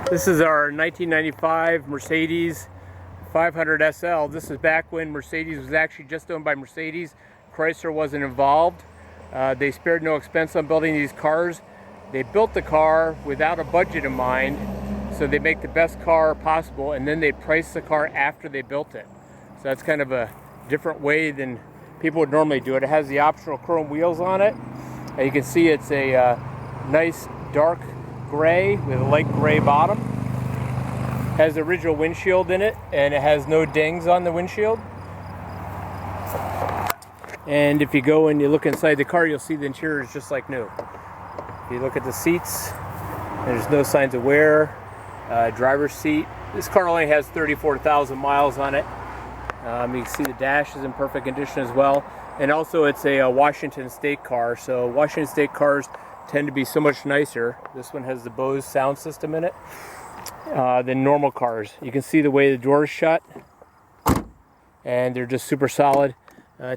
This is our 1995 Mercedes 500 SL. This is back when Mercedes was actually just owned by Mercedes. Chrysler wasn't involved. They spared no expense on building these cars. They built the car without a budget in mind, so they make the best car possible, and then they price the car after they built it. So that's kind of a different way than people would normally do it. It has the optional chrome wheels on it. And you can see it's a nice dark gray with a light gray bottom. Has the original windshield in it, and it has no dings on the windshield. And if you go and you look inside the car, you'll see the interior is just like new. If you look at the seats, there's no signs of wear. Driver's seat. This car only has 34,000 miles on it. You can see the dash is in perfect condition as well. And also it's a Washington State car, so Washington State cars tend to be so much nicer. This one has the Bose sound system in it than normal cars. You can see the way the doors shut, and they're just super solid.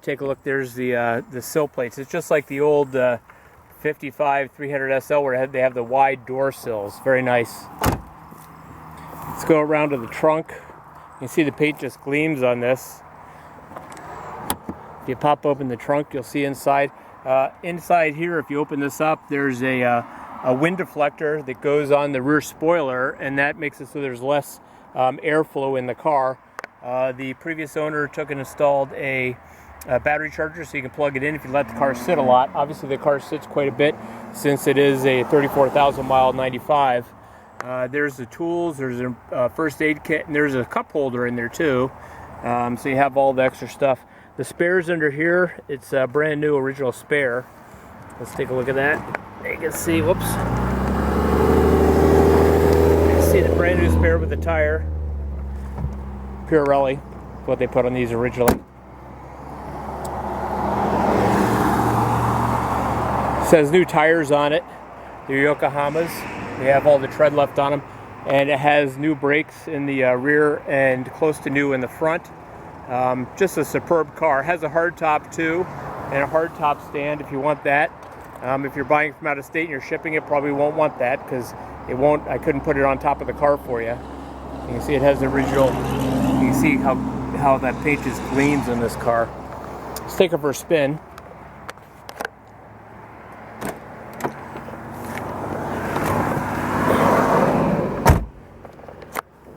Take a look. There's the sill plates. It's just like the old 55 300 SL where they have the wide door sills. Very nice. Let's go around to the trunk. You can see the paint just gleams on this. If you pop open the trunk, you'll see inside. Inside here, if you open this up, there's a wind deflector that goes on the rear spoiler, and that makes it so there's less airflow in the car. The previous owner took and installed a battery charger so you can plug it in if you let the car sit a lot. Obviously the car sits quite a bit since it is a 34,000 mile 95. There's the tools, there's a first aid kit, and there's a cup holder in there too. So you have all the extra stuff. The spares under here, it's a brand new original spare. Let's take a look at that. You can see, whoops. You can see the brand new spare with the tire. Pirelli, what they put on these originally. It says new tires on it. They're Yokohamas. They have all the tread left on them. And it has new brakes in the rear and close to new in the front. Just a superb car. Has a hard top too, and a hard top stand if you want that. If you're buying from out of state and you're shipping it, probably won't want that because it won't. I couldn't put it on top of the car for you. You can see it has the original. You can see how that paint just gleams in this car. Let's take it for a spin.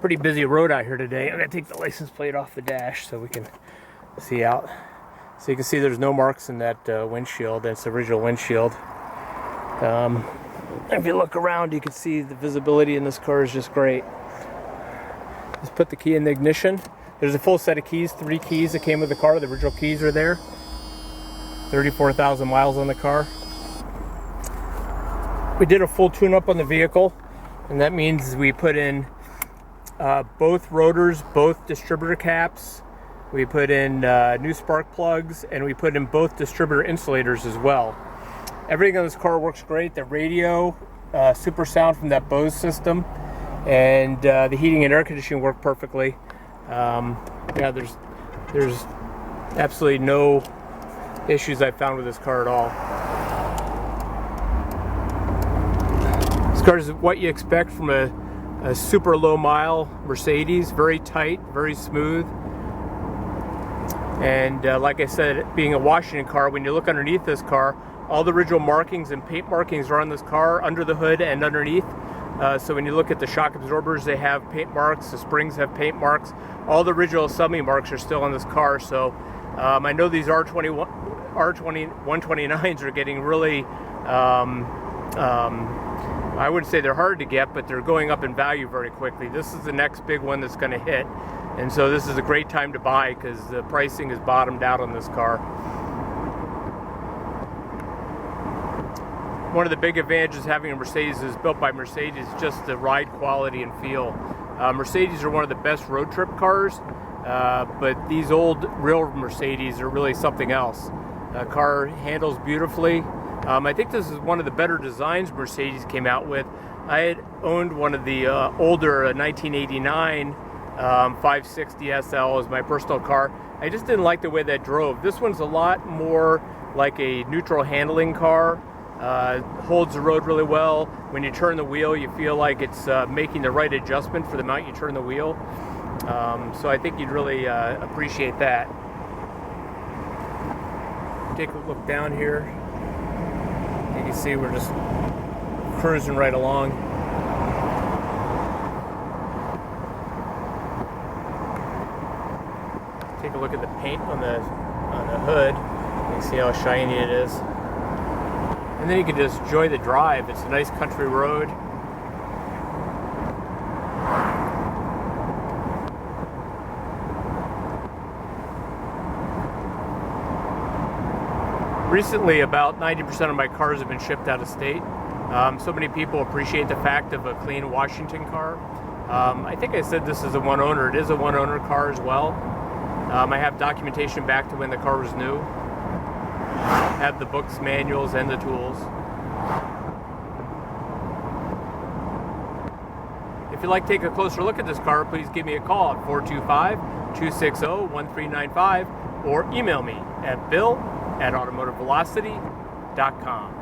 Pretty busy road out here today. I'm going to take the license plate off the dash so we can see out. So you can see there's no marks in that windshield. That's the original windshield. If you look around, you can see the visibility in this car is just great. Just put the key in the ignition. There's a full set of keys, 3 keys that came with the car. The original keys are there. 34,000 miles on the car. We did a full tune-up on the vehicle, and that means we put in both rotors, both distributor caps. We put in new spark plugs, and we put in both distributor insulators as well. Everything on this car works great. The radio, super sound from that Bose system, and the heating and air conditioning work perfectly. Yeah, there's absolutely no issues I found with this car at all. This car is what you expect from a super low mile Mercedes. Very tight, very smooth. And like I said, being a Washington car, when you look underneath this car, all the original markings and paint markings are on this car, under the hood and underneath. So when you look at the shock absorbers, they have paint marks, the springs have paint marks. All the original assembly marks are still on this car. So I know these R129s are getting really, I wouldn't say they're hard to get, but they're going up in value very quickly. This is the next big one that's going to hit. And so this is a great time to buy because the pricing is bottomed out on this car. One of the big advantages of having a Mercedes is built by Mercedes, just the ride quality and feel. Mercedes are one of the best road trip cars, but these old real Mercedes are really something else. The car handles beautifully. I think this is one of the better designs Mercedes came out with. I had owned one of the older 1989 560 SL as my personal car. I just didn't like the way that drove. This one's a lot more like a neutral handling car. holds the road really well. When you turn the wheel, you feel like it's making the right adjustment for the amount you turn the wheel. So I think you'd really appreciate that. Take a look down here. You can see we're just cruising right along. Take a look at the paint on the hood. You can see how shiny it is. And then you can just enjoy the drive. It's a nice country road. Recently, about 90% of my cars have been shipped out of state. So many people appreciate the fact of a clean Washington car. I think I said this is a one owner. It is a one owner car as well. I have documentation back to when the car was new. I have the books, manuals, and the tools. If you'd like to take a closer look at this car, please give me a call at 425-260-1395 or email me at bill@automotivevelocity.com.